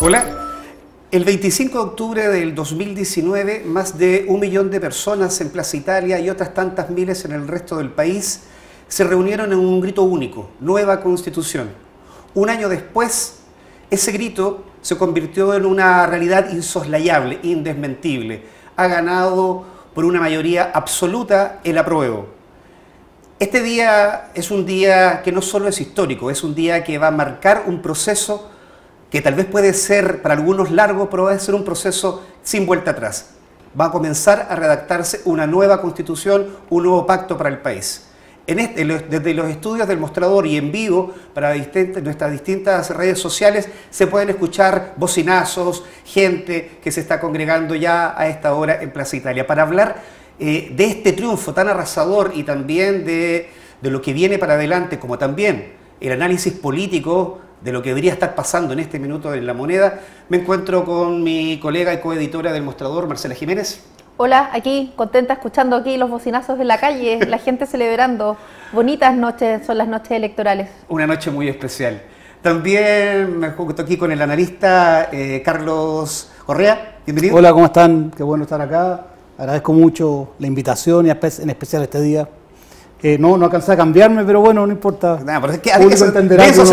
Hola. El 25 de octubre del 2019, más de 1 millón de personas en Plaza Italia y otras tantas miles en el resto del país se reunieron en un grito único: nueva Constitución. Un año después, ese grito se convirtió en una realidad insoslayable, indesmentible. Ha ganado por una mayoría absoluta el apruebo. Este día es un día que no solo es histórico, es un día que va a marcar un proceso que tal vez puede ser para algunos largo, pero va a ser un proceso sin vuelta atrás. Va a comenzar a redactarse una nueva Constitución, un nuevo pacto para el país. Desde los estudios del Mostrador y en vivo para nuestras distintas redes sociales se pueden escuchar bocinazos, gente que se está congregando ya a esta hora en Plaza Italia para hablar de este triunfo tan arrasador y también de lo que viene para adelante, como también el análisis político de lo que debería estar pasando en este minuto en La Moneda. Me encuentro con mi colega y coeditora del Mostrador, Marcela Jiménez. Hola, aquí contenta escuchando aquí los bocinazos en la calle, la gente celebrando. Bonitas noches, son las noches electorales. Una noche muy especial. También me junto aquí con el analista Carlos Correa. Bienvenido. Hola, ¿cómo están? Qué bueno estar acá. Agradezco mucho la invitación y en especial este día. No alcancé a cambiarme, pero bueno, no importa. Nah, pero es que de eso se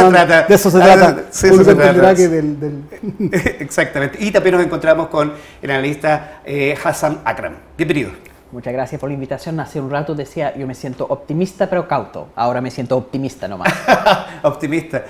trata. De eso se trata. Público entenderá que Exactamente. Y también nos encontramos con el analista Hassan Akram. Bienvenido. Muchas gracias por la invitación. Hace un rato decía, yo me siento optimista pero cauto. Ahora me siento optimista nomás. Optimista.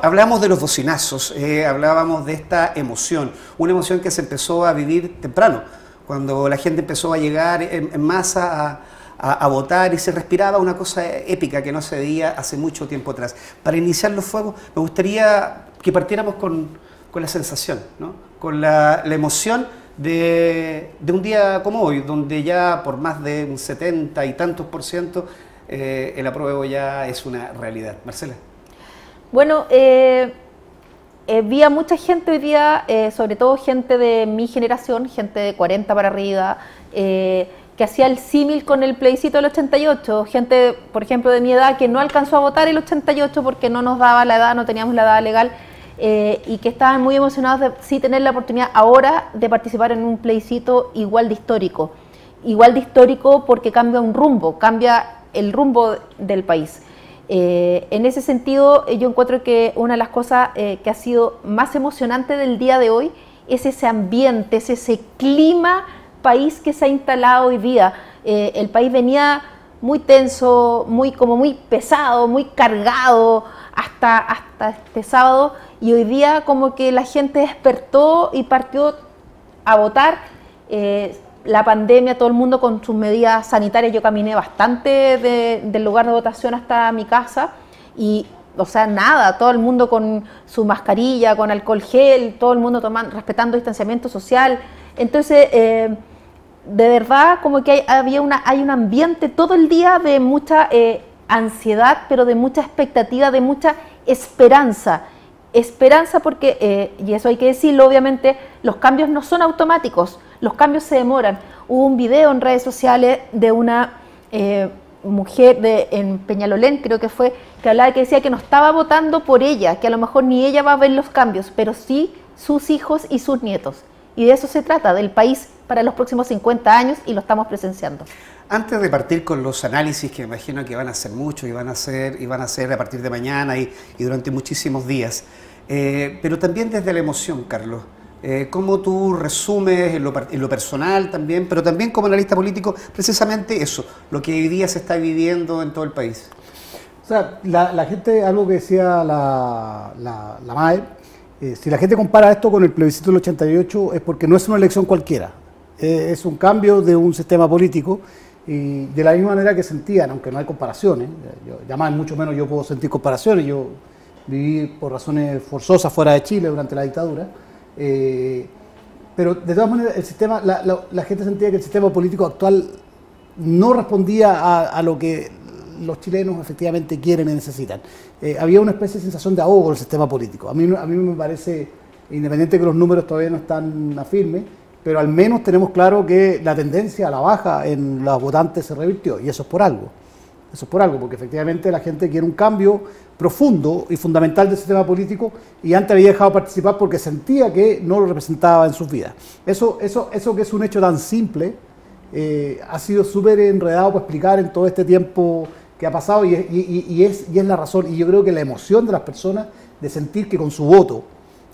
Hablábamos de los bocinazos, hablábamos de esta emoción. Una emoción que se empezó a vivir temprano, cuando la gente empezó a llegar en masa a votar y se respiraba una cosa épica que no se veía hace mucho tiempo atrás. Para iniciar los fuegos, me gustaría que partiéramos con la sensación, ¿no? Con la emoción de un día como hoy, donde ya por más de un 70 y tantos % el apruebo ya es una realidad. Marcela. Bueno, vi a mucha gente hoy día, sobre todo gente de mi generación, gente de 40 para arriba, que hacía el símil con el plebiscito del 88, gente, por ejemplo, de mi edad que no alcanzó a votar el 88 porque no nos daba la edad, no teníamos la edad legal, y que estaban muy emocionados de sí tener la oportunidad ahora de participar en un plebiscito igual de histórico porque cambia un rumbo, cambia el rumbo del país. En ese sentido, yo encuentro que una de las cosas que ha sido más emocionante del día de hoy es ese ambiente, es ese clima país que se ha instalado hoy día. El país venía muy tenso, muy pesado, muy cargado hasta este sábado, y hoy día como que la gente despertó y partió a votar. La pandemia, todo el mundo con sus medidas sanitarias. Yo caminé bastante del lugar de votación hasta mi casa y, o sea, nada, todo el mundo con su mascarilla, con alcohol gel, todo el mundo respetando distanciamiento social. Entonces, de verdad, como que hay un ambiente todo el día de mucha ansiedad, pero de mucha expectativa, de mucha esperanza. Esperanza porque, y eso hay que decirlo, obviamente, los cambios no son automáticos, los cambios se demoran. Hubo un video en redes sociales de una mujer en Peñalolén, creo que fue, que hablaba, que decía que no estaba votando por ella, que a lo mejor ni ella va a ver los cambios, pero sí sus hijos y sus nietos. Y de eso se trata, del país para los próximos 50 años, y lo estamos presenciando. Antes de partir con los análisis, que me imagino que van a ser muchos y van a ser a partir de mañana y durante muchísimos días, pero también desde la emoción, Carlos, ¿cómo tú resumes en lo personal también, pero también como analista político, precisamente eso, lo que hoy día se está viviendo en todo el país? O sea, la gente, algo que decía la MAE, si la gente compara esto con el plebiscito del 88 es porque no es una elección cualquiera, es un cambio de un sistema político, y de la misma manera que sentían, aunque no hay comparaciones, ya más mucho menos yo puedo sentir comparaciones, yo viví por razones forzosas fuera de Chile durante la dictadura, pero de todas maneras el sistema, la gente sentía que el sistema político actual no respondía a lo que los chilenos efectivamente quieren y necesitan. Había una especie de sensación de ahogo en el sistema político. A mí me parece, independiente que los números todavía no están firmes, pero al menos tenemos claro que la tendencia a la baja en los votantes se revirtió, y eso es por algo. eso es por algo, porque efectivamente la gente quiere un cambio profundo y fundamental del sistema político y antes había dejado participar porque sentía que no lo representaba en sus vidas. Eso que es un hecho tan simple ha sido súper enredado para explicar en todo este tiempo que ha pasado y es la razón. Y yo creo que la emoción de las personas de sentir que con su voto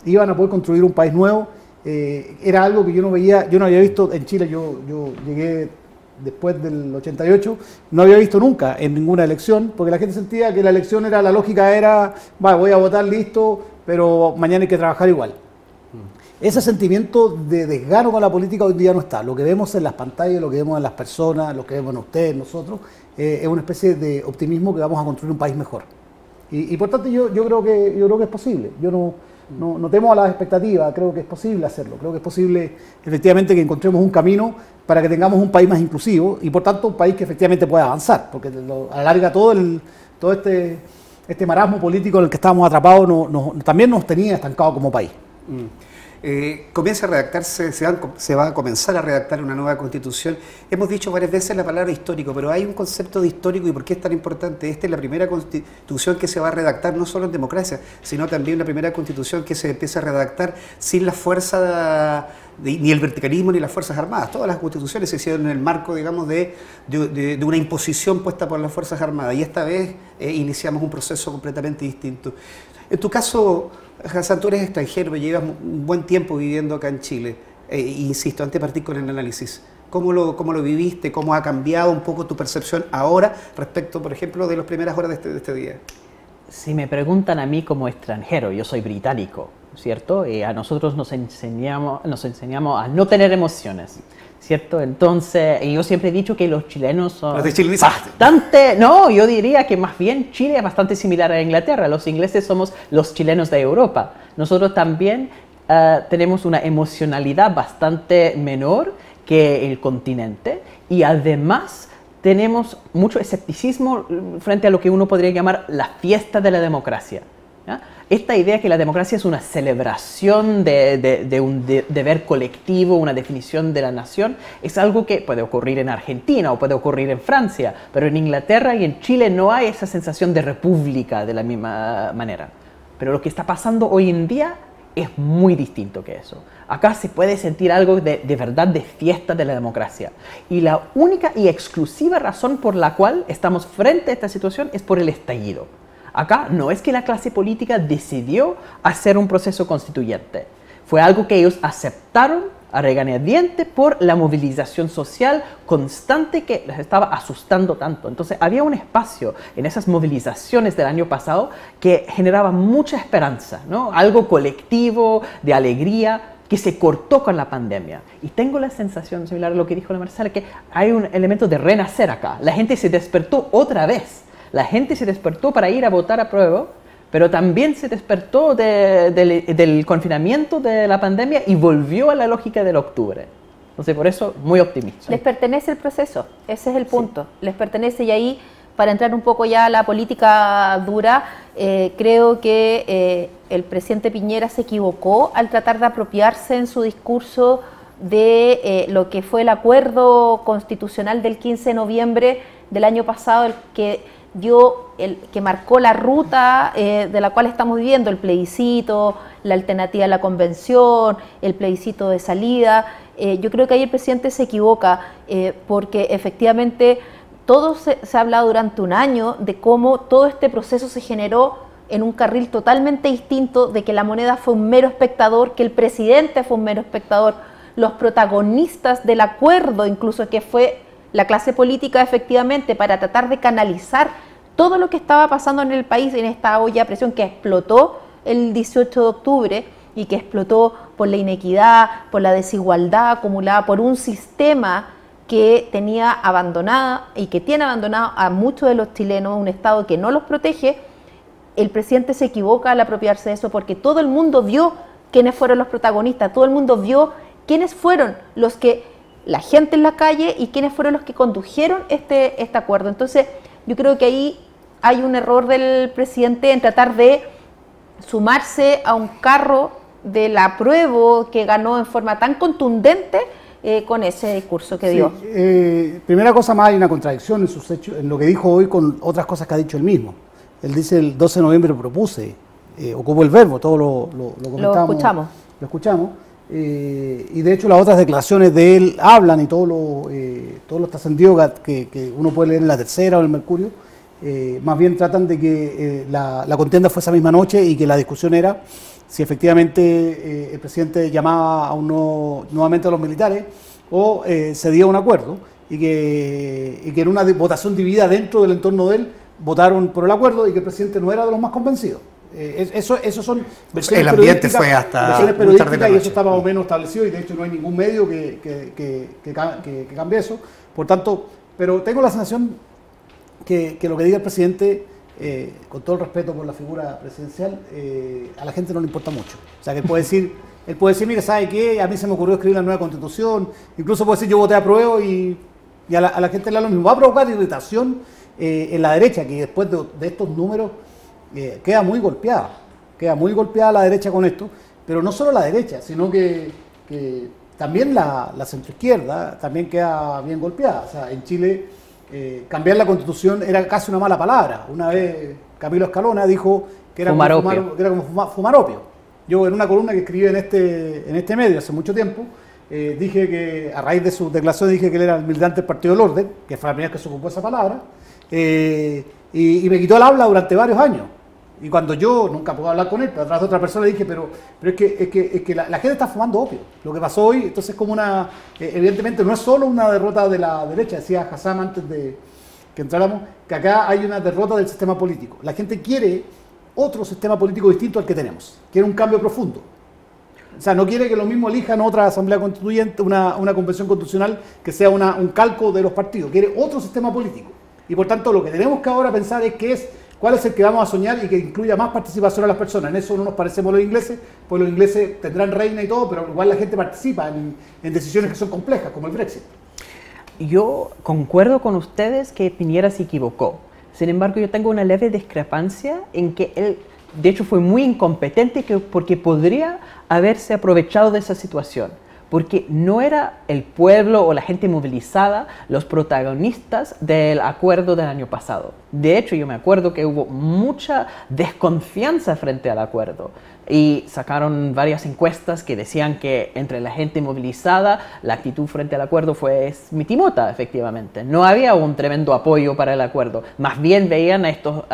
iban a poder construir un país nuevo era algo que yo no había visto en Chile. Yo llegué después del 88, no había visto nunca en ninguna elección, porque la gente sentía que la elección era, la lógica era, voy a votar, listo, pero mañana hay que trabajar igual. Ese sentimiento de desgano con la política hoy día no está. Lo que vemos en las pantallas, lo que vemos en las personas, lo que vemos en ustedes, nosotros, es una especie de optimismo que vamos a construir un país mejor. Y por tanto yo creo que es posible. Yo no temo a las expectativas, creo que es posible hacerlo. Creo que es posible efectivamente que encontremos un camino para que tengamos un país más inclusivo y por tanto un país que efectivamente pueda avanzar, porque a la larga todo este marasmo político en el que estábamos atrapados también nos tenía estancados como país. Comienza a redactarse, se va a comenzar a redactar una nueva constitución. Hemos dicho varias veces la palabra histórico, pero hay un concepto de histórico y por qué es tan importante. Esta es la primera constitución que se va a redactar no solo en democracia, sino también la primera constitución que se empieza a redactar sin la fuerza ni el verticalismo ni las Fuerzas Armadas. Todas las constituciones se hicieron en el marco, digamos, de una imposición puesta por las Fuerzas Armadas y esta vez iniciamos un proceso completamente distinto. En tu caso, Hassan, tú eres extranjero, llevas un buen tiempo viviendo acá en Chile. Insisto, antes de partir con el análisis, ¿cómo lo viviste? ¿Cómo ha cambiado un poco tu percepción ahora respecto, por ejemplo, de las primeras horas de este día? Si me preguntan a mí como extranjero, yo soy británico, ¿cierto? Y a nosotros nos enseñamos a no tener emociones, ¿cierto? Entonces, yo siempre he dicho que los chilenos son bastante... No, yo diría que más bien Chile es bastante similar a Inglaterra. Los ingleses somos los chilenos de Europa. Nosotros también tenemos una emocionalidad bastante menor que el continente y además tenemos mucho escepticismo frente a lo que uno podría llamar la fiesta de la democracia. ¿Ya? Esta idea que la democracia es una celebración de un deber colectivo, una definición de la nación, es algo que puede ocurrir en Argentina o puede ocurrir en Francia, pero en Inglaterra y en Chile no hay esa sensación de república de la misma manera. Pero lo que está pasando hoy en día es muy distinto que eso. Acá se puede sentir algo de verdad de fiesta de la democracia. Y la única y exclusiva razón por la cual estamos frente a esta situación es por el estallido. Acá no es que la clase política decidió hacer un proceso constituyente. Fue algo que ellos aceptaron a regañadientes por la movilización social constante que les estaba asustando tanto. Entonces había un espacio en esas movilizaciones del año pasado que generaba mucha esperanza, ¿no? Algo colectivo, de alegría, que se cortó con la pandemia. Y tengo la sensación, similar a lo que dijo la Marcela, que hay un elemento de renacer acá. La gente se despertó otra vez. La gente se despertó para ir a votar a prueba, pero también se despertó del confinamiento de la pandemia y volvió a la lógica del octubre. Entonces, por eso, muy optimista. Les pertenece el proceso, ese es el punto. Sí. Les pertenece y ahí, para entrar un poco ya a la política dura, creo que el presidente Piñera se equivocó al tratar de apropiarse en su discurso de lo que fue el acuerdo constitucional del 15 de noviembre del año pasado, el que marcó la ruta de la cual estamos viviendo, el plebiscito, la alternativa a la convención, el plebiscito de salida. Yo creo que ahí el presidente se equivoca porque efectivamente todo se ha hablado durante un año de cómo todo este proceso se generó en un carril totalmente distinto, de que la moneda fue un mero espectador, que el presidente fue un mero espectador, los protagonistas del acuerdo, incluso que fue la clase política efectivamente para tratar de canalizar todo lo que estaba pasando en el país en esta olla a presión que explotó el 18 de octubre y que explotó por la inequidad, por la desigualdad acumulada, por un sistema que tenía abandonada y que tiene abandonado a muchos de los chilenos, un Estado que no los protege. El presidente se equivoca al apropiarse de eso porque todo el mundo vio quiénes fueron los protagonistas, todo el mundo vio quiénes fueron la gente en la calle y quiénes fueron los que condujeron este acuerdo. Entonces, yo creo que ahí hay un error del presidente en tratar de sumarse a un carro del apruebo que ganó en forma tan contundente con ese discurso que dio. Primera cosa más, hay una contradicción en sus hechos, en lo que dijo hoy con otras cosas que ha dicho él mismo. Él dice el 12 de noviembre propuse, ocupó el verbo, todo lo comentamos. Lo escuchamos. Y de hecho las otras declaraciones de él hablan y todo lo trascendido que uno puede leer en La Tercera o en el Mercurio, más bien tratan de que la contienda fue esa misma noche y que la discusión era si efectivamente el presidente llamaba nuevamente a los militares o cedía un acuerdo y que en una votación dividida dentro del entorno de él votaron por el acuerdo y que el presidente no era de los más convencidos. Eso son versiones, el ambiente fue hasta muy tarde de la noche, y eso está más o menos establecido y de hecho no hay ningún medio que cambie eso. Por tanto, pero tengo la sensación que lo que diga el presidente, con todo el respeto por la figura presidencial, a la gente no le importa mucho. O sea, que él puede decir, mira, ¿sabe qué? A mí se me ocurrió escribir la nueva Constitución, incluso puede decir, yo voté a prueba y a la gente le da lo mismo. Va a provocar irritación en la derecha, que después de estos números queda muy golpeada la derecha con esto, pero no solo la derecha, sino que también la centroizquierda también queda bien golpeada. O sea, en Chile cambiar la Constitución era casi una mala palabra. Una vez Camilo Escalona dijo que era como fumar opio. Yo en una columna que escribí en este medio hace mucho tiempo, dije que a raíz de sus declaraciones dije que él era el militante del Partido del Orden, que fue la primera vez que se ocupó esa palabra, y me quitó el habla durante varios años. Y cuando yo nunca puedo hablar con él, pero atrás de otra persona dije, pero es que la gente está fumando opio. Lo que pasó hoy, entonces, como evidentemente no es solo una derrota de la derecha, decía Hassam antes de que entráramos, que acá hay una derrota del sistema político. La gente quiere otro sistema político distinto al que tenemos, quiere un cambio profundo. O sea, no quiere que lo mismo elijan otra asamblea constituyente, una convención constitucional que sea un calco de los partidos, quiere otro sistema político. Y por tanto, lo que tenemos que ahora pensar es cuál es el que vamos a soñar y que incluya más participación a las personas. En eso no nos parecemos los ingleses, pues los ingleses tendrán reina y todo, pero igual la gente participa en decisiones que son complejas, como el Brexit. Yo concuerdo con ustedes que Piñera se equivocó. Sin embargo, yo tengo una leve discrepancia en que él, de hecho, fue muy incompetente porque podría haberse aprovechado de esa situación. Porque no era el pueblo o la gente movilizada los protagonistas del acuerdo del año pasado. De hecho, yo me acuerdo que hubo mucha desconfianza frente al acuerdo y sacaron varias encuestas que decían que entre la gente movilizada la actitud frente al acuerdo fue mitimota, efectivamente. No había un tremendo apoyo para el acuerdo. Más bien veían a estos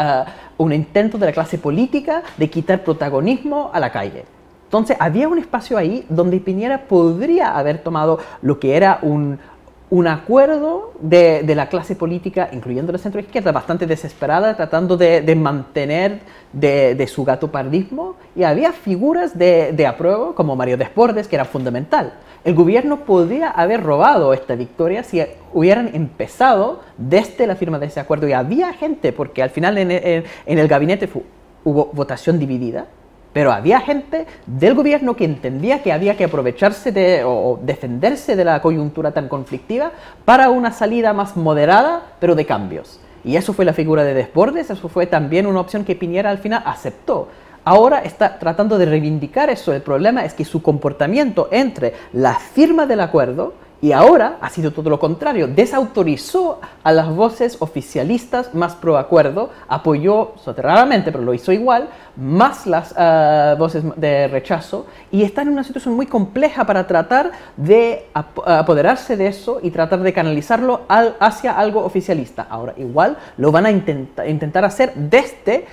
un intento de la clase política de quitar protagonismo a la calle. Entonces, había un espacio ahí donde Piñera podría haber tomado lo que era un acuerdo de la clase política, incluyendo la centroizquierda, bastante desesperada, tratando de mantener de su gatopardismo, y había figuras de apruebo, como Mario Desbordes, que era fundamental. El gobierno podría haber robado esta victoria si hubieran empezado desde la firma de ese acuerdo, y había gente, porque al final en el gabinete hubo votación dividida, pero había gente del gobierno que entendía que había que aprovecharse o defenderse de la coyuntura tan conflictiva para una salida más moderada, pero de cambios. Y eso fue la figura de Desbordes, eso fue también una opción que Piñera al final aceptó. Ahora está tratando de reivindicar eso. El problema es que su comportamiento entre la firma del acuerdo y ahora ha sido todo lo contrario. Desautorizó a las voces oficialistas más pro acuerdo, apoyó soterradamente, pero lo hizo igual, más las voces de rechazo, y está en una situación muy compleja para tratar de apoderarse de eso y tratar de canalizarlo hacia algo oficialista. Ahora igual lo van a intentar hacer desde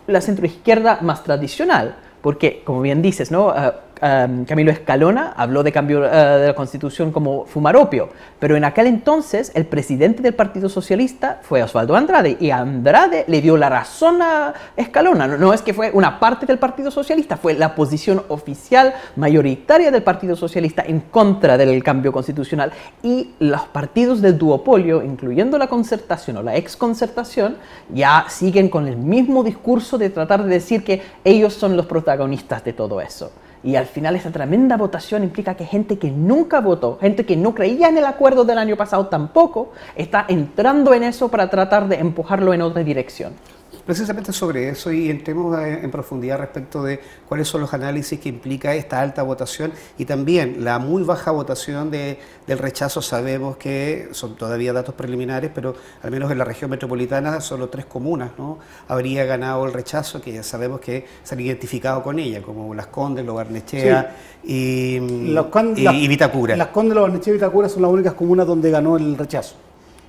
la centroizquierda más tradicional, porque, como bien dices, ¿no? Camilo Escalona habló de cambio de la Constitución como fumar opio, pero en aquel entonces el presidente del Partido Socialista fue Osvaldo Andrade, y Andrade le dio la razón a Escalona. No es que fue una parte del Partido Socialista, fue la posición oficial mayoritaria del Partido Socialista en contra del cambio constitucional, y los partidos del duopolio, incluyendo la Concertación o la exconcertación, ya siguen con el mismo discurso de tratar de decir que ellos son los protagonistas de todo eso. Y al final esa tremenda votación implica que gente que nunca votó, gente que no creía en el acuerdo del año pasado tampoco, está entrando en eso para tratar de empujarlo en otra dirección. precisamente sobre eso y entremos en profundidad respecto de cuáles son los análisis que implica esta alta votación y también la muy baja votación del rechazo. Sabemos que son todavía datos preliminares, pero al menos en la región metropolitana solo 3 comunas, ¿no?, habría ganado el rechazo, que ya sabemos que se han identificado con ella, como Las Condes, Lo Barnechea y Vitacura. Las Condes, Lo Barnechea y Vitacura son las únicas comunas donde ganó el rechazo.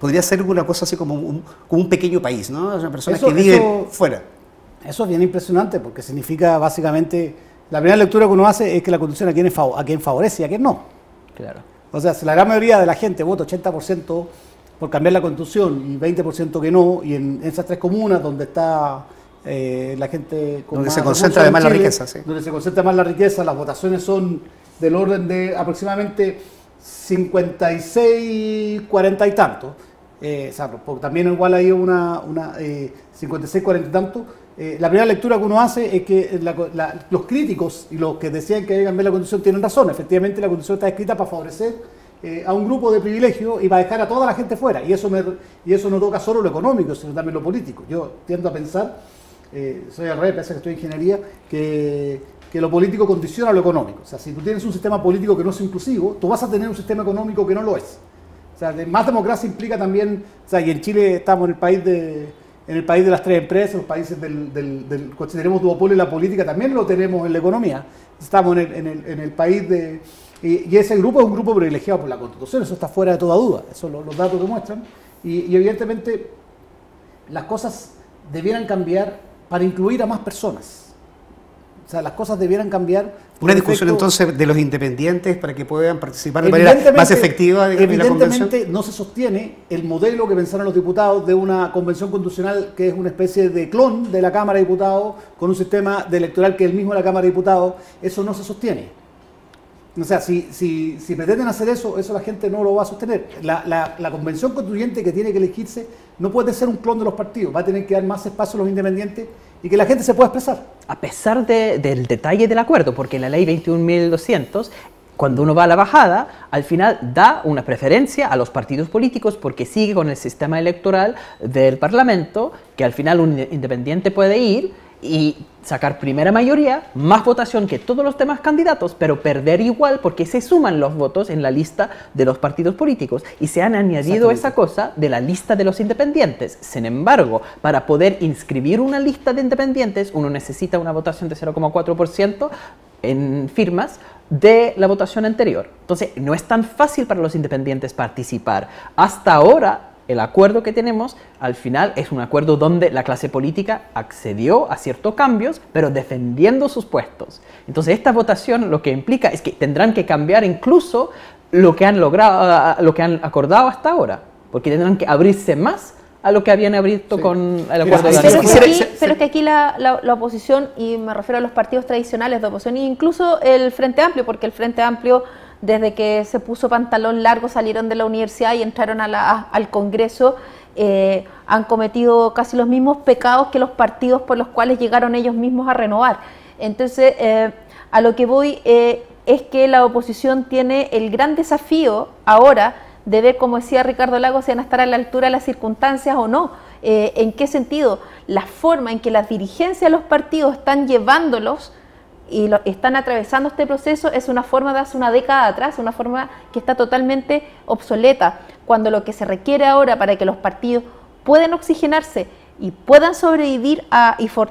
Podría ser una cosa así como un pequeño país, ¿no? Una persona que vive fuera. Eso es bien impresionante porque significa básicamente, la primera lectura que uno hace es que la Constitución a quien favorece y a quien no. Claro. O sea, si la gran mayoría de la gente vota 80% por cambiar la Constitución y 20% que no, y en esas 3 comunas donde está la gente con donde más se concentra además la riqueza, donde se concentra más la riqueza, las votaciones son del orden de aproximadamente 56, 40 y tantos. O sea, porque también igual hay una 56, 40 y tantos. La primera lectura que uno hace es que los críticos y los que decían que hay que cambiar la Constitución tienen razón. Efectivamente, la Constitución está escrita para favorecer a un grupo de privilegios y para dejar a toda la gente fuera. Y eso no toca solo lo económico, sino también lo político. Yo tiendo a pensar, soy al revés, pese a que estoy en ingeniería, que lo político condiciona lo económico. O sea, si tú tienes un sistema político que no es inclusivo, tú vas a tener un sistema económico que no lo es. O sea, más democracia implica también, o sea, y en Chile estamos en el país de las 3 empresas, los países cuando tenemos duopolio en la política, también lo tenemos en la economía. Estamos en el país de... Y ese grupo es un grupo privilegiado por la Constitución, eso está fuera de toda duda, eso los datos demuestran. Y evidentemente las cosas debieran cambiar para incluir a más personas. O sea, las cosas debieran cambiar. Una discusión entonces de los independientes para que puedan participar de manera más efectiva en la convención. Evidentemente no se sostiene el modelo que pensaron los diputados de una convención constitucional que es una especie de clon de la Cámara de Diputados con un sistema electoral que es el mismo de la Cámara de Diputados. Eso no se sostiene. O sea, si pretenden hacer eso la gente no lo va a sostener. La convención constituyente que tiene que elegirse no puede ser un clon de los partidos, va a tener que dar más espacio a los independientes y que la gente se pueda expresar. A pesar del detalle del acuerdo, porque en la ley 21.200, cuando uno va a la bajada, al final da una preferencia a los partidos políticos porque sigue con el sistema electoral del Parlamento, que al final un independiente puede ir y sacar primera mayoría, más votación que todos los demás candidatos, pero perder igual porque se suman los votos en la lista de los partidos políticos y se han añadido esa cosa de la lista de los independientes. Sin embargo, para poder inscribir una lista de independientes, uno necesita una votación de 0,4% en firmas de la votación anterior. Entonces, no es tan fácil para los independientes participar. Hasta ahora, el acuerdo que tenemos, al final, es un acuerdo donde la clase política accedió a ciertos cambios, pero defendiendo sus puestos. Entonces, esta votación lo que implica es que tendrán que cambiar incluso lo que han logrado, lo que han acordado hasta ahora, porque tendrán que abrirse más a lo que habían abierto con el acuerdo de la Pero es que aquí la oposición, y me refiero a los partidos tradicionales de oposición, e incluso el Frente Amplio, porque el Frente Amplio, desde que se puso pantalón largo, salieron de la universidad y entraron al Congreso, han cometido casi los mismos pecados que los partidos por los cuales llegaron ellos mismos a renovar. Entonces, a lo que voy es que la oposición tiene el gran desafío ahora de ver, como decía Ricardo Lagos, si van a estar a la altura de las circunstancias o no. ¿En qué sentido? La forma en que las dirigencias de los partidos están llevándolos y están atravesando este proceso es una forma de hace una década atrás, una forma que está totalmente obsoleta, cuando lo que se requiere ahora para que los partidos puedan oxigenarse y puedan sobrevivir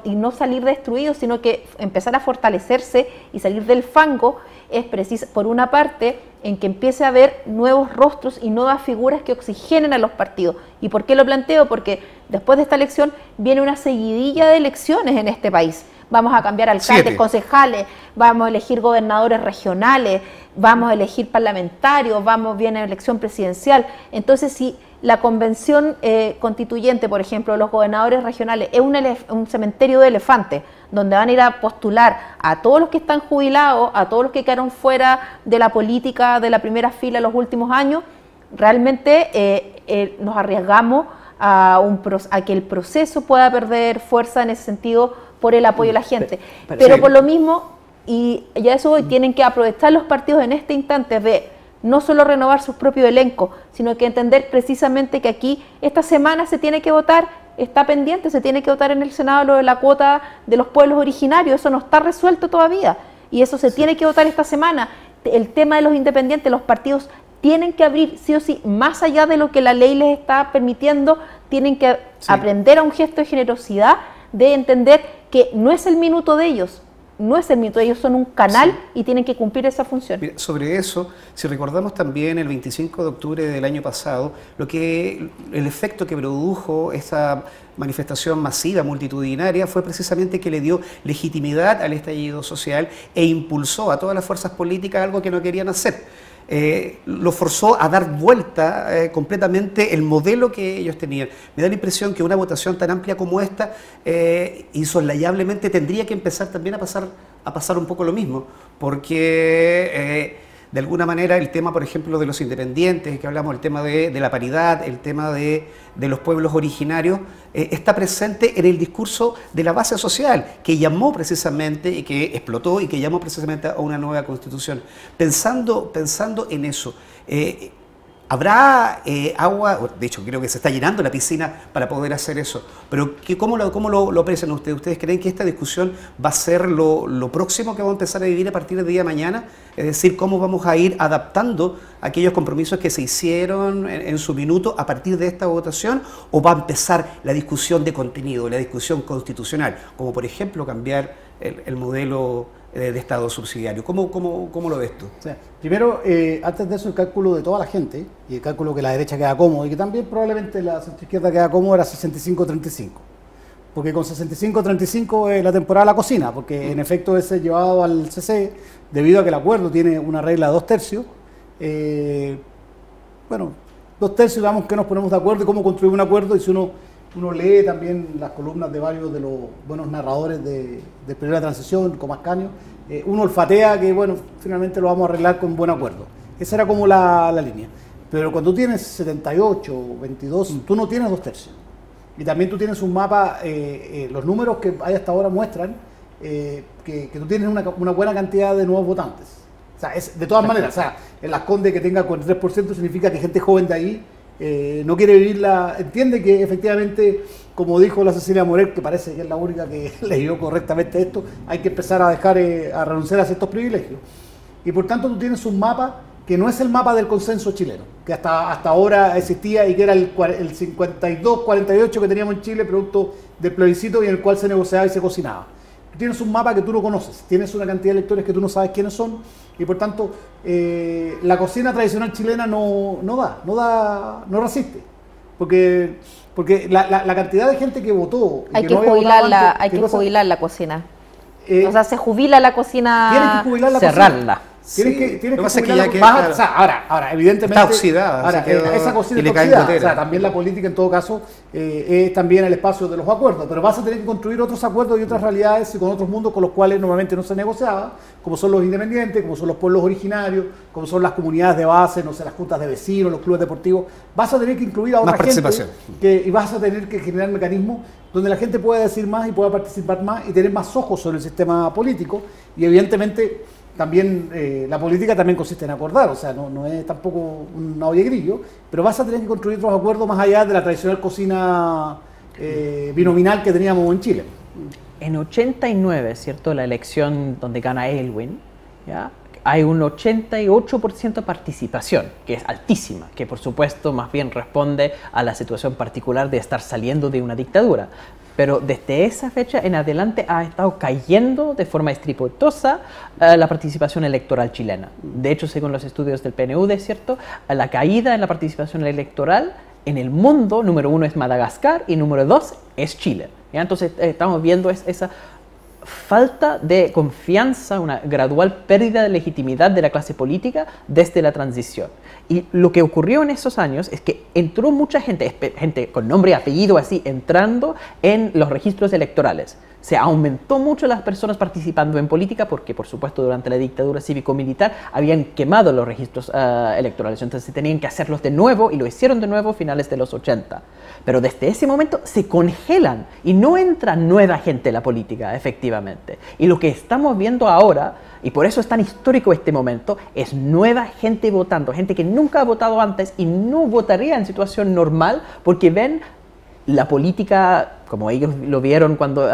y no salir destruidos, sino que empezar a fortalecerse y salir del fango, es preciso, por una parte, en que empiece a haber nuevos rostros y nuevas figuras que oxigenen a los partidos. ¿Y por qué lo planteo? Porque después de esta elección viene una seguidilla de elecciones en este país. Vamos a cambiar alcaldes, 7 concejales, vamos a elegir gobernadores regionales, vamos a elegir parlamentarios, viene elección presidencial. Entonces, si la convención constituyente, por ejemplo, los gobernadores regionales, es un cementerio de elefantes, donde van a ir a postular a todos los que están jubilados, a todos los que quedaron fuera de la política de la primera fila en los últimos años, realmente nos arriesgamos a que el proceso pueda perder fuerza en ese sentido por el apoyo de la gente. Pero sí, por lo mismo, y ya eso hoy, tienen que aprovechar los partidos en este instante de no solo renovar sus propios elencos, sino que entender precisamente que aquí esta semana se tiene que votar está pendiente, se tiene que votar en el Senado lo de la cuota de los pueblos originarios, eso no está resuelto todavía y eso se tiene que votar esta semana. El tema de los independientes, los partidos tienen que abrir sí o sí, más allá de lo que la ley les está permitiendo, tienen que aprender a un gesto de generosidad, de entender que no es el minuto de ellos, no es el minuto, ellos son un canal y tienen que cumplir esa función. Mira, sobre eso, si recordamos también el 25 de octubre del año pasado, el efecto que produjo esa manifestación masiva, multitudinaria, fue precisamente que le dio legitimidad al estallido social e impulsó a todas las fuerzas políticas algo que no querían hacer. Lo forzó a dar vuelta completamente el modelo que ellos tenían. Me da la impresión que una votación tan amplia como esta, insoslayablemente tendría que empezar también a pasar un poco lo mismo, porque de alguna manera el tema, por ejemplo, de los independientes, que hablamos, el tema de la paridad, el tema de los pueblos originarios, está presente en el discurso de la base social, que llamó precisamente, y que explotó, y que llamó precisamente a una nueva constitución. Pensando en eso, ¿habrá agua? De hecho, creo que se está llenando la piscina para poder hacer eso. Pero ¿cómo lo aprecian ustedes? ¿Ustedes creen que esta discusión va a ser lo próximo que vamos a empezar a vivir a partir del día de mañana? Es decir, ¿cómo vamos a ir adaptando aquellos compromisos que se hicieron en su minuto a partir de esta votación? ¿O va a empezar la discusión de contenido, la discusión constitucional? Como por ejemplo cambiar el modelo de Estado subsidiario. ¿Cómo lo ves tú? O sea, primero, antes de eso, el cálculo de toda la gente, y el cálculo que la derecha queda cómodo, y que también probablemente la centroizquierda queda cómodo, era 65-35. Porque con 65-35 es la temporada de la cocina, porque en efecto ese llevado al CC, debido a que el acuerdo tiene una regla de 2/3, bueno, 2/3, vamos que nos ponemos de acuerdo y cómo construir un acuerdo, y si uno lee también las columnas de varios de los buenos narradores de Primera Transición, como Ascanio, uno olfatea que, bueno, finalmente lo vamos a arreglar con buen acuerdo. Esa era como la línea. Pero cuando tú tienes 78, 22, tú no tienes 2/3. Y también tú tienes un mapa, los números que hay hasta ahora muestran que tú tienes una buena cantidad de nuevos votantes. O sea, de todas maneras, o sea, en Las Condes que tenga 43% significa que gente joven de ahí no quiere vivirla, entiende que efectivamente, como dijo la Cecilia Morel, que parece que es la única que leyó correctamente esto, hay que empezar a dejar a renunciar a ciertos privilegios. Y por tanto tú tienes un mapa que no es el mapa del consenso chileno, que hasta ahora existía y que era el 52-48 que teníamos en Chile, producto del plebiscito, y en el cual se negociaba y se cocinaba. Tú tienes un mapa que tú no conoces, tienes una cantidad de electores que tú no sabes quiénes son, y por tanto la cocina tradicional chilena no resiste, porque la cantidad de gente que votó... Hay que jubilar la cocina. O sea, se jubila la cocina, tienes que jubilar la cerrarla. Tienes que jubilar o sea, ahora, evidentemente... Está oxidada. Ahora, esa cocina está oxidada. O sea, también la política, en todo caso, es también el espacio de los acuerdos. Pero vas a tener que construir otros acuerdos y otras realidades y con otros mundos con los cuales normalmente no se negociaba, como son los independientes, como son los pueblos originarios, como son las comunidades de base, no sé, las juntas de vecinos, los clubes deportivos. Vas a tener que incluir a otra gente y vas a tener que generar mecanismos donde la gente pueda decir más y pueda participar más y tener más ojos sobre el sistema político. Y evidentemente... También la política también consiste en acordar, o sea, no es tampoco una olla de grillo, pero vas a tener que construir otros acuerdos más allá de la tradicional cocina binominal que teníamos en Chile. En 89, ¿cierto? La elección donde gana Aylwin, ¿ya? Hay un 88% de participación, que es altísima, que por supuesto más bien responde a la situación particular de estar saliendo de una dictadura. Pero desde esa fecha en adelante ha estado cayendo de forma estrepitosa la participación electoral chilena. De hecho, según los estudios del PNUD, ¿cierto? La caída en la participación electoral en el mundo, número 1 es Madagascar y número 2 es Chile. ¿Ya? Entonces estamos viendo esa falta de confianza, una gradual pérdida de legitimidad de la clase política desde la transición. Y lo que ocurrió en esos años es que entró mucha gente con nombre y apellido así, entrando en los registros electorales. Se aumentó mucho las personas participando en política porque, por supuesto, durante la dictadura cívico-militar habían quemado los registros electorales. Entonces tenían que hacerlos de nuevo y lo hicieron de nuevo a finales de los 80. Pero desde ese momento se congelan y no entra nueva gente en la política, efectivamente. Y lo que estamos viendo ahora, y por eso es tan histórico este momento, es nueva gente votando, gente que nunca ha votado antes y no votaría en situación normal porque ven la política, como ellos lo vieron cuando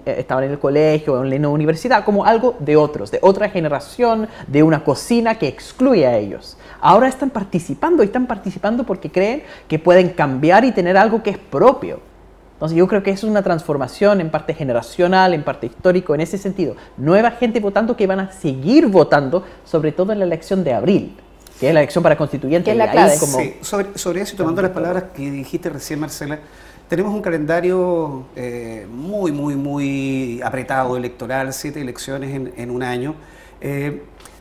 estaban en el colegio o en la universidad, como algo de otros, de otra generación, de una cocina que excluye a ellos. Ahora están participando porque creen que pueden cambiar y tener algo que es propio. Entonces yo creo que es una transformación en parte generacional, en parte histórico, en ese sentido. Nueva gente votando que van a seguir votando, sobre todo en la elección de abril, que es la elección para constituyente. Que es la clave. Sí, sobre eso, y tomando las palabras que dijiste recién, Marcela, tenemos un calendario muy apretado electoral, 7 elecciones en un año.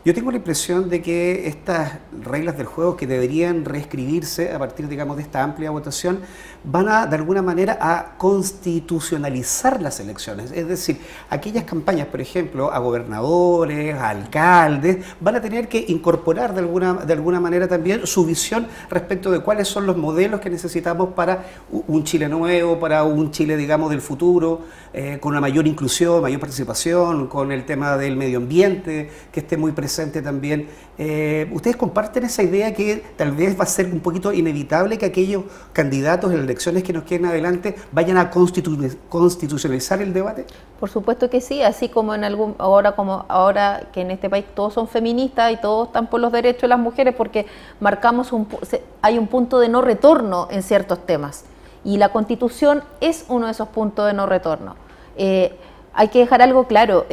Yo tengo la impresión de que estas reglas del juego que deberían reescribirse a partir, digamos, de esta amplia votación, van a, de alguna manera, a constitucionalizar las elecciones. Es decir, aquellas campañas, por ejemplo, a gobernadores, a alcaldes, van a tener que incorporar de alguna manera también su visión respecto de cuáles son los modelos que necesitamos para un Chile nuevo, para un Chile, digamos, del futuro, con una mayor inclusión, mayor participación, con el tema del medio ambiente, que esté muy presente también. ¿Ustedes comparten esa idea que tal vez va a ser un poquito inevitable que aquellos candidatos en las elecciones que nos queden adelante vayan a constitucionalizar el debate? Por supuesto que sí, así como ahora que en este país todos son feministas y todos están por los derechos de las mujeres, porque hay un punto de no retorno en ciertos temas, y la Constitución es uno de esos puntos de no retorno. Hay que dejar algo claro.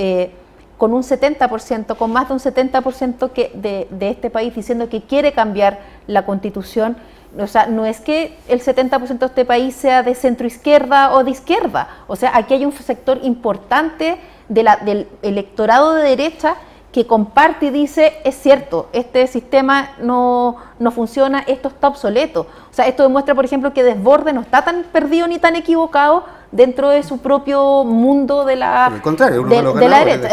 Con un 70%, con más de un 70% de este país diciendo que quiere cambiar la Constitución, o sea, no es que el 70% de este país sea de centroizquierda o de izquierda, o sea, aquí hay un sector importante del electorado de derecha que comparte y dice, es cierto, este sistema no funciona, esto está obsoleto. O sea, esto demuestra, por ejemplo, que Desbordes no está tan perdido ni tan equivocado dentro de su propio mundo de la, por el contrario, de la derecha.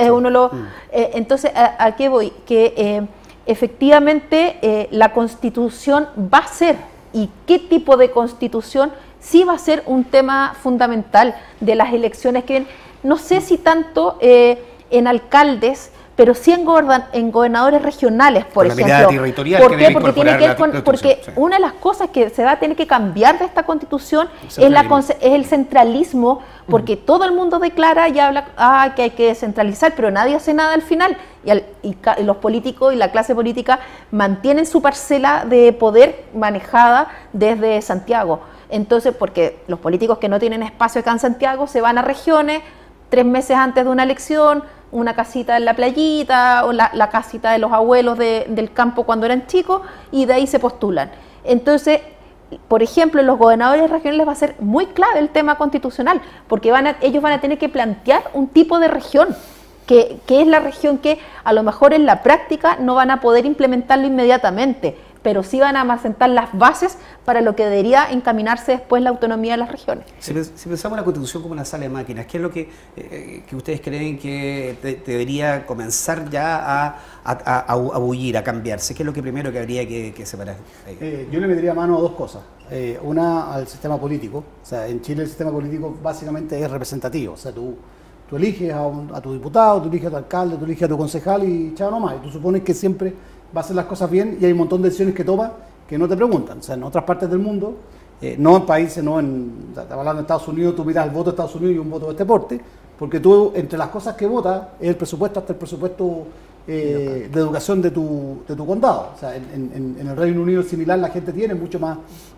Entonces, ¿a qué voy? Que efectivamente la Constitución va a ser, y qué tipo de Constitución, sí va a ser un tema fundamental de las elecciones que vienen. No sé si tanto en alcaldes, pero sí en gobernadores regionales, por ejemplo. La mirada territorial. ¿Por qué? Porque tiene que ver porque una de las cosas que se va a tener que cambiar de esta Constitución es el centralismo, porque todo el mundo declara y habla que hay que descentralizar, pero nadie hace nada al final. Y los políticos y la clase política mantienen su parcela de poder manejada desde Santiago. Entonces, porque los políticos que no tienen espacio acá en Santiago se van a regiones 3 meses antes de una elección, una casita en la playita o la casita de los abuelos del campo cuando eran chicos, y de ahí se postulan. Entonces, por ejemplo, en los gobernadores regionales va a ser muy clave el tema constitucional, porque ellos van a tener que plantear un tipo de región, que es la región que a lo mejor en la práctica no van a poder implementarlo inmediatamente, pero sí van a sentar las bases para lo que debería encaminarse después la autonomía de las regiones. Si pensamos en la Constitución como una sala de máquinas, ¿qué es lo que ustedes creen que debería comenzar ya a bullir, a cambiarse? ¿Qué es lo que primero que habría que separar? Yo le metería mano a 2 cosas. Una, al sistema político. O sea, en Chile el sistema político básicamente es representativo. O sea, tú eliges a tu diputado, tú eliges a tu alcalde, tú eliges a tu concejal y chao nomás. Y tú supones que siempre va a hacer las cosas bien, y hay un montón de decisiones que toma que no te preguntan. O sea, en otras partes del mundo, no en países, estamos hablando de Estados Unidos, tú miras el voto de Estados Unidos y un voto de este porte, porque tú, entre las cosas que votas, es el presupuesto, hasta el presupuesto de educación de tu condado. O sea, en el Reino Unido es similar, la gente tiene mucho más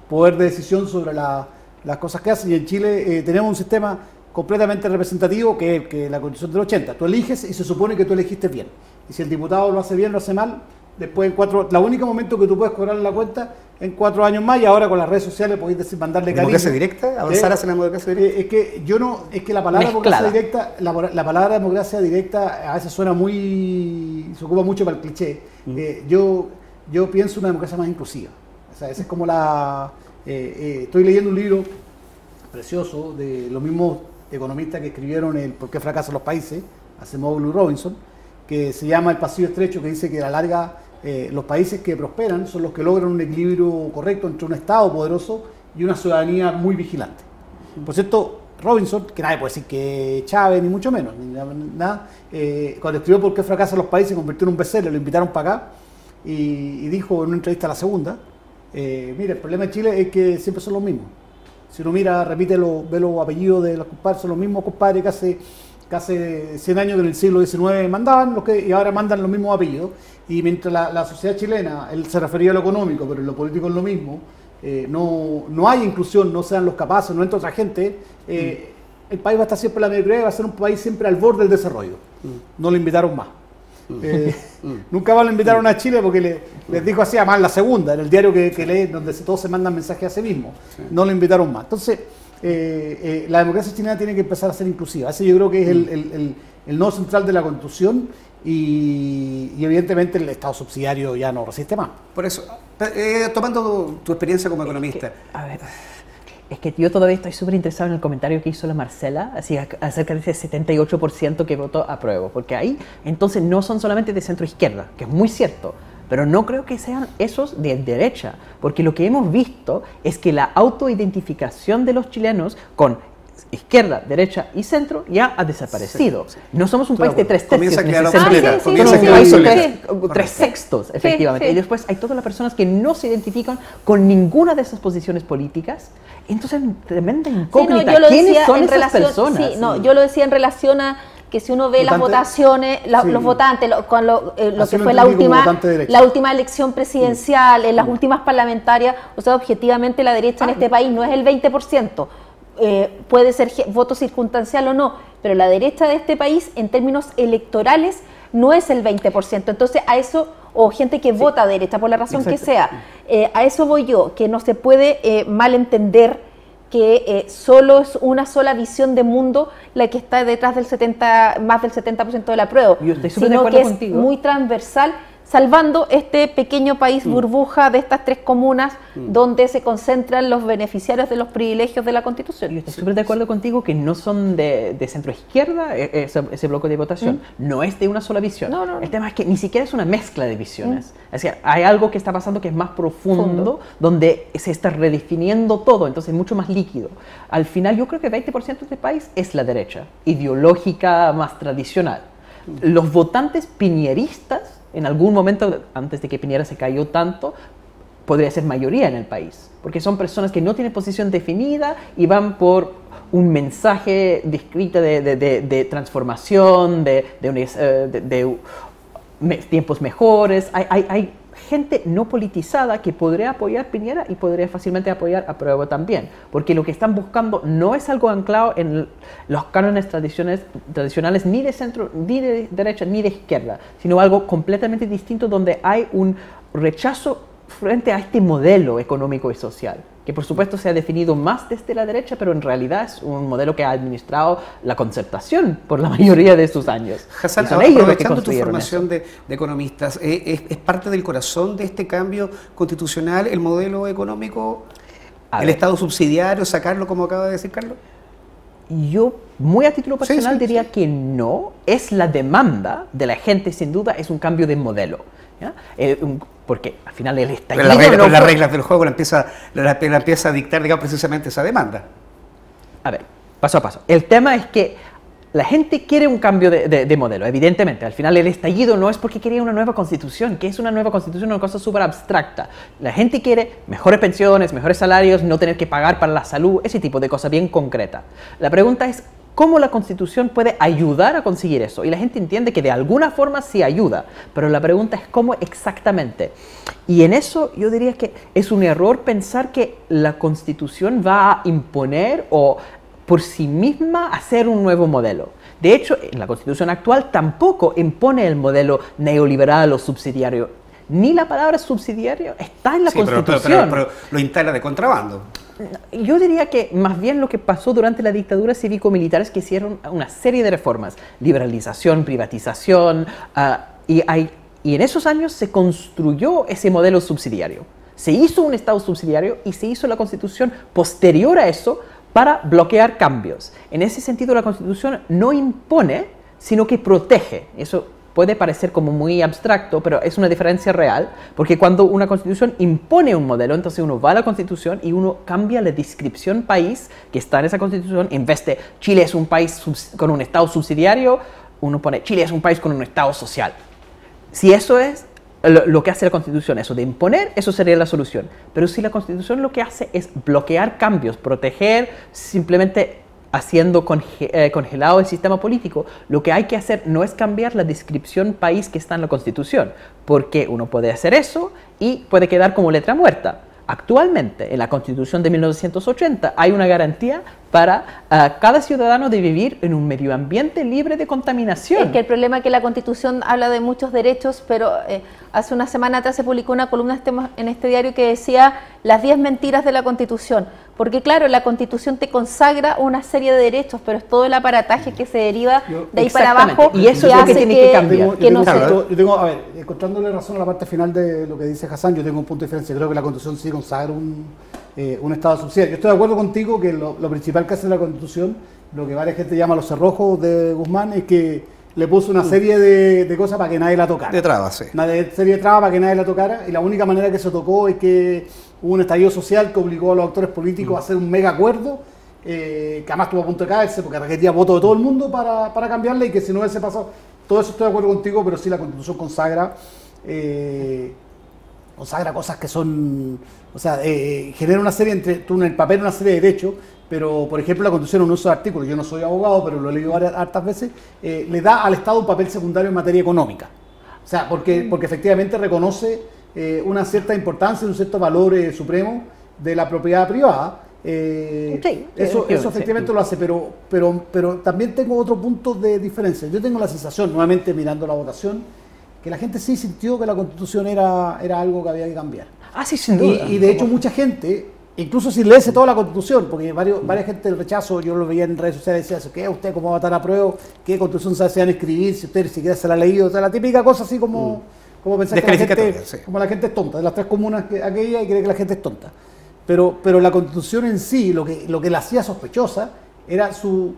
poder de decisión sobre las cosas que hacen, y en Chile tenemos un sistema completamente representativo que la Constitución del 80. Tú eliges y se supone que tú elegiste bien. Y si el diputado lo hace bien, lo hace mal, después el único momento que tú puedes cobrar la cuenta en 4 años más, y ahora con las redes sociales podéis mandarle cariño. ¿Democracia directa? ¿Avanzar hacia la democracia directa? Es que la palabra democracia directa, la palabra democracia directa a veces suena se ocupa mucho para el cliché. Yo pienso una democracia más inclusiva. O sea, esa es como estoy leyendo un libro precioso de los mismos economistas que escribieron el ¿Por qué fracasan los países? Acemoglu y Robinson, que se llama El pasillo estrecho, que dice que a la larga los países que prosperan son los que logran un equilibrio correcto entre un Estado poderoso y una ciudadanía muy vigilante. Por cierto, Robinson, que nadie puede decir que Chávez, ni mucho menos, cuando escribió ¿Por qué fracasan los países?, convirtió en un bestseller, lo invitaron para acá y dijo en una entrevista a La Segunda, mire, el problema de Chile es que siempre son los mismos. Si uno mira, repite, ve los apellidos de los compadres, son los mismos compadres que hace 100 años que en el siglo XIX mandaban, y ahora mandan los mismos apellidos. Y mientras la sociedad chilena, él se refería a lo económico, pero en lo político es lo mismo, no hay inclusión, no sean los capaces, no entra otra gente, el país va a estar siempre en la mediocridad, va a ser un país siempre al borde del desarrollo. No lo invitaron más. Nunca más lo invitaron a Chile porque les dijo así, además la segunda, en el diario que lee, donde todos se mandan mensajes a sí mismos. No lo invitaron más. Entonces, la democracia chilena tiene que empezar a ser inclusiva. Ese yo creo que es el nodo central de la Constitución y evidentemente el Estado subsidiario ya no resiste más. Por eso, tomando tu experiencia como economista. A ver, es que yo todavía estoy súper interesado en el comentario que hizo la Marcela, así acerca de ese 78% que votó apruebo, porque ahí entonces no son solamente de centro izquierda, que es muy cierto, pero no creo que sean esos de derecha, porque lo que hemos visto es que la autoidentificación de los chilenos con izquierda, derecha y centro ya ha desaparecido. Sí. No somos un país de tres tercios, somos un país de tres sextos, efectivamente. Y después hay todas las personas que no se identifican con ninguna de esas posiciones políticas. Entonces, tremenda incógnita. ¿Quiénes son esas personas? Sí, no, yo lo decía en relación a que si uno ve las votaciones, los votantes, con lo que fue la última elección presidencial, en las últimas parlamentarias, o sea, objetivamente la derecha en este país no es el 20%. Puede ser voto circunstancial o no, pero la derecha de este país en términos electorales no es el 20%. Entonces a eso, o gente que vota derecha por la razón que sea, a eso voy yo, que no se puede malentender que solo es una sola visión de mundo la que está detrás del más del 70% del apruebo, sino que es muy transversal, salvando este pequeño país burbuja de estas tres comunas donde se concentran los beneficiarios de los privilegios de la Constitución. Yo estoy súper de acuerdo contigo que no son de centro izquierda ese bloque de votación, no es de una sola visión. No. El tema es que ni siquiera es una mezcla de visiones. Es decir, hay algo que está pasando que es más profundo, donde se está redefiniendo todo, entonces es mucho más líquido. Al final yo creo que el 20% de este país es la derecha, ideológica más tradicional. Los votantes piñeristas, en algún momento, antes de que Piñera se cayó tanto, podría ser mayoría en el país, porque son personas que no tienen posición definida y van por un mensaje descrito de transformación, de tiempos mejores. Hay gente no politizada que podría apoyar Piñera y podría fácilmente apoyar a Prueba también, porque lo que están buscando no es algo anclado en los cánones tradicionales ni de centro, ni de derecha, ni de izquierda, sino algo completamente distinto donde hay un rechazo frente a este modelo económico y social, que por supuesto se ha definido más desde la derecha, pero en realidad es un modelo que ha administrado la concertación por la mayoría de sus años. Hassan, aprovechando tu formación de economistas, ¿es parte del corazón de este cambio constitucional el modelo económico, el Estado subsidiario, sacarlo como acaba de decir Carlos? Yo, muy a título personal, diría que no. Es la demanda de la gente, sin duda, es un cambio de modelo. ¿Ya? Porque al final el estallido... Pero las reglas del juego la empieza a dictar, digamos, precisamente esa demanda. A ver, paso a paso. El tema es que la gente quiere un cambio de modelo, evidentemente. Al final el estallido no es porque quería una nueva constitución, que es una nueva constitución, una cosa súper abstracta. La gente quiere mejores pensiones, mejores salarios, no tener que pagar para la salud, ese tipo de cosas bien concreta. La pregunta es, ¿cómo la Constitución puede ayudar a conseguir eso? Y la gente entiende que de alguna forma sí ayuda, pero la pregunta es cómo exactamente. Y en eso yo diría que es un error pensar que la Constitución va a imponer o por sí misma hacer un nuevo modelo. De hecho, en la Constitución actual tampoco impone el modelo neoliberal o subsidiario. Ni la palabra subsidiario está en la Constitución. Pero lo instala de contrabando. Yo diría que más bien lo que pasó durante la dictadura cívico-militar es que hicieron una serie de reformas, liberalización, privatización, y en esos años se construyó ese modelo subsidiario. Se hizo un Estado subsidiario y se hizo la Constitución posterior a eso para bloquear cambios. En ese sentido, la Constitución no impone, sino que protege. Eso puede parecer como muy abstracto, pero es una diferencia real, porque cuando una Constitución impone un modelo, entonces uno va a la Constitución y uno cambia la descripción país que está en esa Constitución. En vez de Chile es un país con un Estado subsidiario, uno pone Chile es un país con un Estado social. Si eso es, lo que hace la Constitución, eso de imponer, eso sería la solución. Pero si la Constitución lo que hace es bloquear cambios, proteger, simplemente haciendo congelado el sistema político, lo que hay que hacer no es cambiar la descripción país que está en la Constitución, porque uno puede hacer eso y puede quedar como letra muerta. Actualmente, en la Constitución de 1980 hay una garantía para cada ciudadano de vivir en un medio ambiente libre de contaminación. Es que el problema es que la Constitución habla de muchos derechos, pero hace una semana atrás se publicó una columna en este diario que decía las 10 mentiras de la Constitución. Porque claro, la Constitución te consagra una serie de derechos, pero es todo el aparataje que se deriva de ahí para abajo. Y eso es lo que tiene que cambiar. Yo tengo, a ver, encontrándole razón a la parte final de lo que dice Hassan, yo tengo un punto de diferencia. Creo que la Constitución sí consagra un Estado subsidiario. Yo estoy de acuerdo contigo que lo principal que hace la Constitución, lo que varias gente llama los cerrojos de Guzmán, es que le puso una serie de cosas para que nadie la tocara. De trabas, sí. Una serie de trabas para que nadie la tocara, y la única manera que se tocó es que hubo un estallido social que obligó a los actores políticos a hacer un mega acuerdo, que además estuvo a punto de caerse porque requería votos de todo el mundo para cambiarla, y que si no hubiese pasado, todo eso estoy de acuerdo contigo, pero sí la Constitución consagra cosas que son, o sea, genera una serie, tú en el papel una serie de derechos, pero por ejemplo la Constitución en un uso de artículos, yo no soy abogado, pero lo he leído hartas veces, le da al Estado un papel secundario en materia económica. O sea, porque efectivamente reconoce una cierta importancia, un cierto valor supremo de la propiedad privada. Eso efectivamente lo hace, pero también tengo otro punto de diferencia. Yo tengo la sensación, nuevamente mirando la votación, que la gente sí sintió que la Constitución era algo que había que cambiar. Ah, sí, sin duda. Y de hecho mucha gente, incluso si leese toda la Constitución, porque varias gente del rechazo, yo lo veía en redes sociales, decía, ¿qué? ¿Usted cómo va a votar a prueba? ¿Qué Constitución se van a escribir si usted ni siquiera se la ha leído? O sea, la típica cosa así como pensar que la gente, sí, como la gente es tonta, de las tres comunas aquella, y cree que la gente es tonta. Pero la Constitución en sí, lo que la hacía sospechosa, era su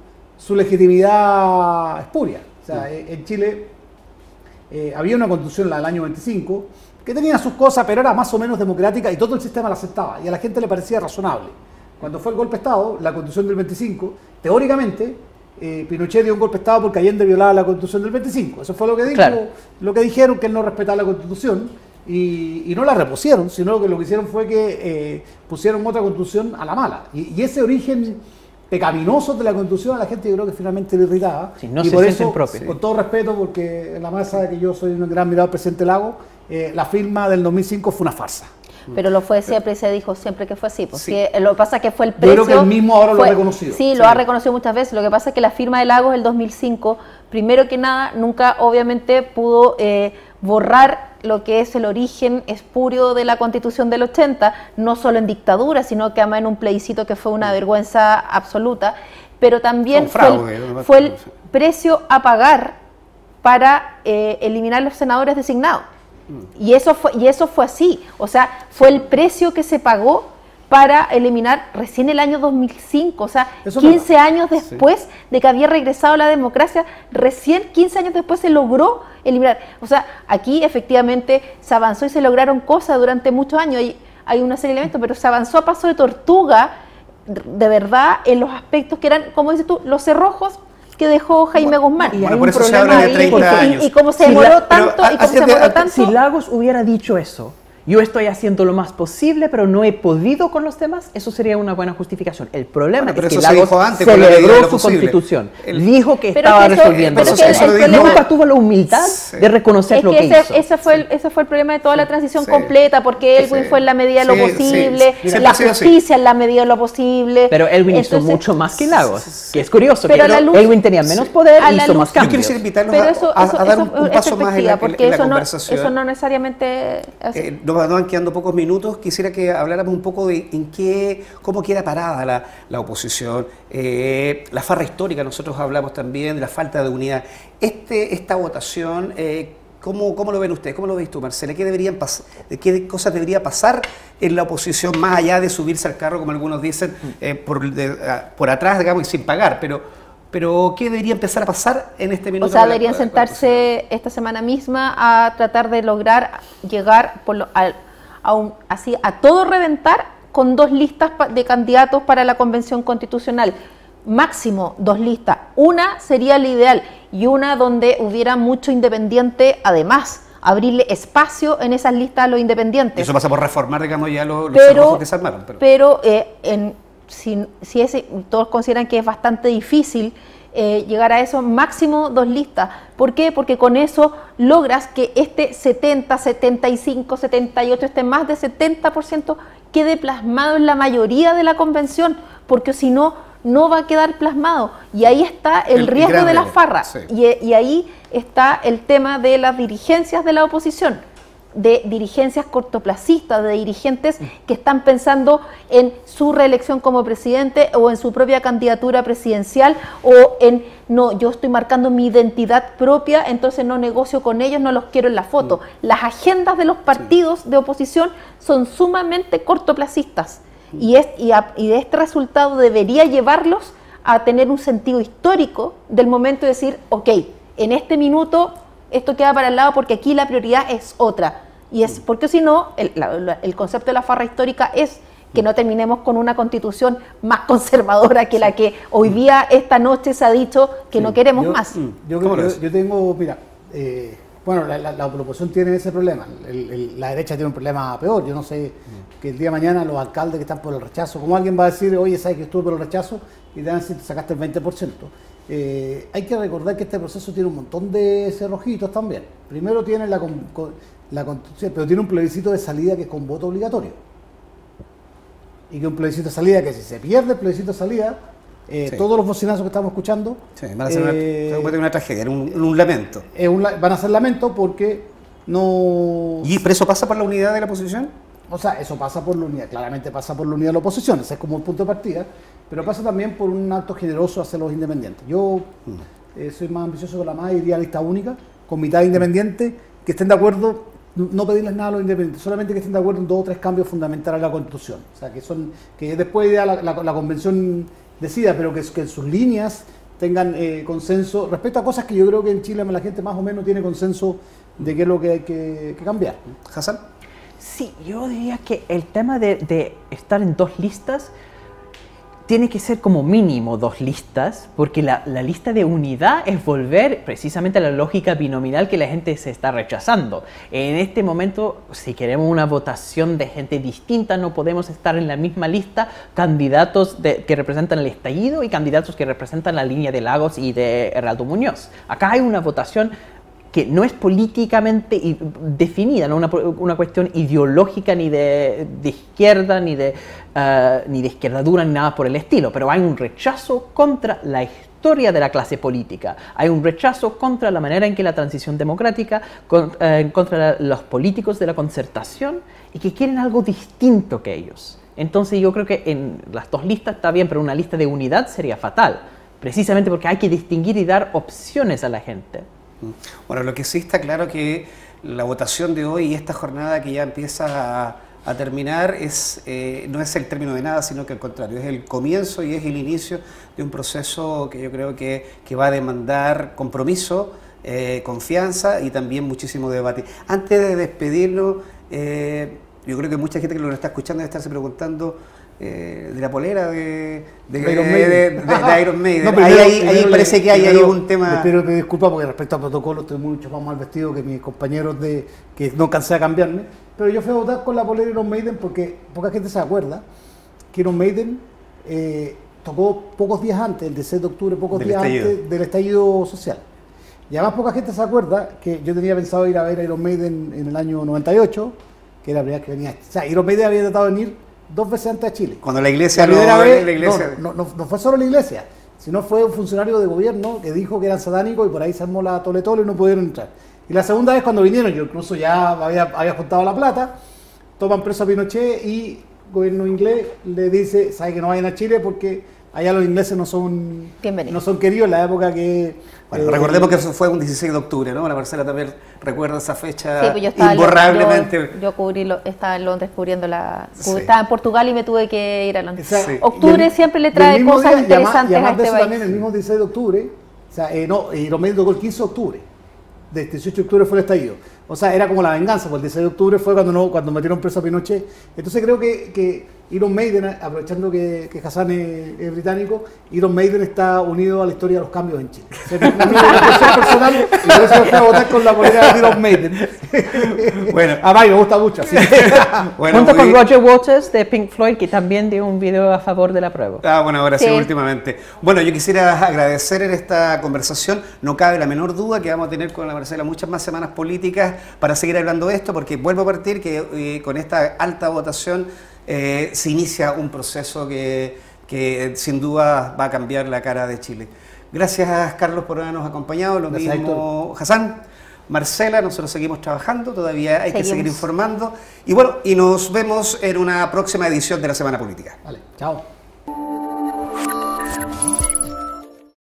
legitimidad espuria. O sea, en Chile había una Constitución, la del año 25, que tenía sus cosas, pero era más o menos democrática y todo el sistema la aceptaba y a la gente le parecía razonable. Cuando fue el golpe de Estado, la Constitución del 25, teóricamente Pinochet dio un golpe de Estado porque Allende violaba la Constitución del 25. Eso fue lo que dijo, claro. Lo que dijeron, que él no respetaba la Constitución, y no la repusieron, sino que lo que hicieron fue que pusieron otra Constitución a la mala. Y ese origen pecaminoso de la Constitución a la gente yo creo que finalmente le irritaba. Sí, no y se por sienten eso, propios. con todo respeto, porque en la masa que yo soy un gran admirador del presidente Lagos, la firma del 2005 fue una farsa. Pero lo fue siempre y se dijo siempre que fue así. Pues Sí. lo que pasa es que fue el precio. Yo creo que él mismo ahora lo ha reconocido. Sí, lo ha reconocido muchas veces. Lo que pasa es que la firma de Lagos del 2005, primero que nada, nunca obviamente pudo borrar lo que es el origen espurio de la Constitución del 80, no solo en dictadura, sino que además en un plebiscito que fue una vergüenza absoluta, pero también fue el precio a pagar para eliminar los senadores designados. Y eso fue así, o sea, fue el precio que se pagó para eliminar recién el año 2005, o sea, eso 15 años después de que había regresado la democracia, recién 15 años después se logró eliminar. O sea, aquí efectivamente se avanzó y se lograron cosas durante muchos años, hay una serie de elementos, pero se avanzó a paso de tortuga, de verdad, en los aspectos que eran, como dices tú, los cerrojos que dejó Jaime Guzmán. Y bueno, por eso se habla de 30 años. Y como se demoró tanto, si Lagos hubiera dicho eso, yo estoy haciendo lo más posible, pero no he podido con los temas, eso sería una buena justificación. El problema es que Lagos celebró su constitución, dijo que estaba resolviendo. Nunca tuvo la humildad de reconocer lo que hizo. Ese fue el problema de toda la transición completa, porque Elwin fue en la medida de lo posible, la justicia en la medida de lo posible. Pero Elwin hizo mucho más que Lagos, que es curioso, que Elwin tenía menos poder y hizo más cambios. Yo quisiera invitarlos a dar un paso más en la conversación. Eso no necesariamente... Nos van quedando pocos minutos, quisiera que habláramos un poco de cómo queda parada la oposición, la farra histórica, nosotros hablamos también de la falta de unidad. Esta votación, ¿cómo lo ven ustedes? ¿Cómo lo ves tú, Marcela? ¿Qué cosas debería pasar en la oposición, más allá de subirse al carro, como algunos dicen, por atrás, digamos, y sin pagar? Pero ¿qué debería empezar a pasar en este minuto? O sea, deberían sentarse esta semana misma a tratar de lograr llegar a todo reventar con 2 listas de candidatos para la Convención Constitucional. Máximo 2 listas. Una sería la ideal y una donde hubiera mucho independiente además. abrirle espacio en esas listas a los independientes. Eso pasa por reformar, digamos, ya los Pero- cerrojos que se armaron. Pero todos consideran que es bastante difícil llegar a eso, máximo 2 listas. ¿Por qué? Porque con eso logras que este 70, 75, 78, más de 70% quede plasmado en la mayoría de la convención, porque si no, no va a quedar plasmado. Y ahí está el riesgo gran de la riesgo, farra. sí. Y ahí está el tema de las dirigencias de la oposición, de dirigencias cortoplacistas, de dirigentes que están pensando en su reelección como presidente o en su propia candidatura presidencial o en, no, yo estoy marcando mi identidad propia, entonces no negocio con ellos, no los quiero en la foto. Las agendas de los partidos de oposición son sumamente cortoplacistas y de este resultado debería llevarlos a tener un sentido histórico del momento de decir, ok, en este minuto esto queda para el lado porque aquí la prioridad es otra. Y es porque si no, el concepto de la farra histórica es que no terminemos con una constitución más conservadora que la que hoy día, esta noche, se ha dicho que no queremos más. Yo tengo, mira, bueno, la oposición tiene ese problema, la derecha tiene un problema peor. Yo no sé que el día de mañana los alcaldes que están por el rechazo, ¿cómo alguien va a decir, oye, sabes que estuve por el rechazo? Y te van a decir, te sacaste el 20%. Hay que recordar que este proceso tiene un montón de cerrojitos también. Primero tiene la constitución, pero tiene un plebiscito de salida que es con voto obligatorio. Y que un plebiscito de salida que si se pierde el plebiscito de salida, Sí. todos los bocinazos que estamos escuchando Van a ser una tragedia, un lamento. van a ser lamentos porque no... ¿Y pero eso pasa por la unidad de la oposición? O sea, eso pasa por la unidad, claramente pasa por la unidad de la oposición, ese es como el punto de partida, pero pasa también por un acto generoso hacia los independientes. Yo soy más ambicioso que la más, iría a lista única, con mitad de independientes, que estén de acuerdo, no pedirles nada a los independientes, solamente que estén de acuerdo en 2 o 3 cambios fundamentales a la Constitución. O sea, que después ya la convención decida, pero que en sus líneas tengan consenso respecto a cosas que yo creo que en Chile la gente más o menos tiene consenso de qué es lo que hay que cambiar. Hassan. Sí, yo diría que el tema de estar en 2 listas tiene que ser como mínimo 2 listas, porque la lista de unidad es volver precisamente a la lógica binominal que la gente se está rechazando. En este momento, si queremos una votación de gente distinta, no podemos estar en la misma lista candidatos que representan el estallido y candidatos que representan la línea de Lagos y de Heraldo Muñoz. Acá hay una votación que no es políticamente definida, no una cuestión ideológica ni de izquierda, ni de izquierdadura, ni nada por el estilo, pero hay un rechazo contra la historia de la clase política, hay un rechazo contra la manera en que la transición democrática, contra los políticos de la concertación y que quieren algo distinto que ellos. Entonces yo creo que en las 2 listas está bien, pero una lista de unidad sería fatal, precisamente porque hay que distinguir y dar opciones a la gente. Bueno, lo que sí está claro que la votación de hoy y esta jornada que ya empieza a terminar no es el término de nada, sino que al contrario, es el comienzo y es el inicio de un proceso que yo creo que va a demandar compromiso, confianza y también muchísimo debate. Antes de despedirnos, yo creo que mucha gente que lo está escuchando debe estarse preguntando de la polera de Iron Maiden. No, ahí parece que hay un tema. Pero me disculpa porque respecto al protocolo estoy mucho más mal vestido que mis compañeros que no cansé de cambiarme. Pero yo fui a votar con la polera de Iron Maiden porque poca gente se acuerda que Iron Maiden tocó pocos días antes, el 16 de octubre, antes del estallido social. Y además poca gente se acuerda que yo tenía pensado ir a ver a Iron Maiden en el año 98, que era la primera vez que venía. O sea, Iron Maiden había tratado de venir 2 veces antes a Chile. Cuando la iglesia no fue solo la iglesia, sino fue un funcionario de gobierno que dijo que eran satánicos y por ahí se armó la tole y no pudieron entrar. Y la segunda vez cuando vinieron, yo incluso ya había juntado la plata, toman preso a Pinochet y el gobierno inglés le dice, sabe que no vayan a Chile porque allá los ingleses no son queridos en la época que... Bueno, recordemos que eso fue un 16 de octubre, ¿no? La Marcela también recuerda esa fecha sí, pues yo estaba imborrablemente. Yo estaba en Londres cubriendo Sí. Estaba en Portugal y me tuve que ir a Londres. Sí. Octubre siempre le trae cosas interesantes a este país. También el mismo 16 de octubre, o sea, Iron Maiden tocó el 15 de octubre. Del 18 de octubre fue el estallido. O sea, era como la venganza, porque el 16 de octubre fue cuando metieron preso a Pinochet. Entonces creo que Iron Maiden, aprovechando que Hassan es británico, Iron Maiden está unido a la historia de los cambios en Chile. O sea, no es una cuestión personal, y por eso me fui a votar con la polera de Iron Maiden. Bueno, a mí me gusta mucho. Así. bueno, junto con Roger Waters de Pink Floyd, que también dio un video a favor de la prueba. Bueno, ahora sí, Sí. últimamente. Bueno, yo quisiera agradecer en esta conversación, no cabe la menor duda que vamos a tener con la Marcela muchas más semanas políticas para seguir hablando de esto, porque vuelvo a partir que con esta alta votación se inicia un proceso que sin duda va a cambiar la cara de Chile. Gracias, Carlos, por habernos acompañado, lo Gracias, mismo Hassan. Marcela, nosotros seguimos trabajando, todavía hay que Seguimos. seguir informando. Y bueno, y nos vemos en una próxima edición de la Semana Política. Vale, chao.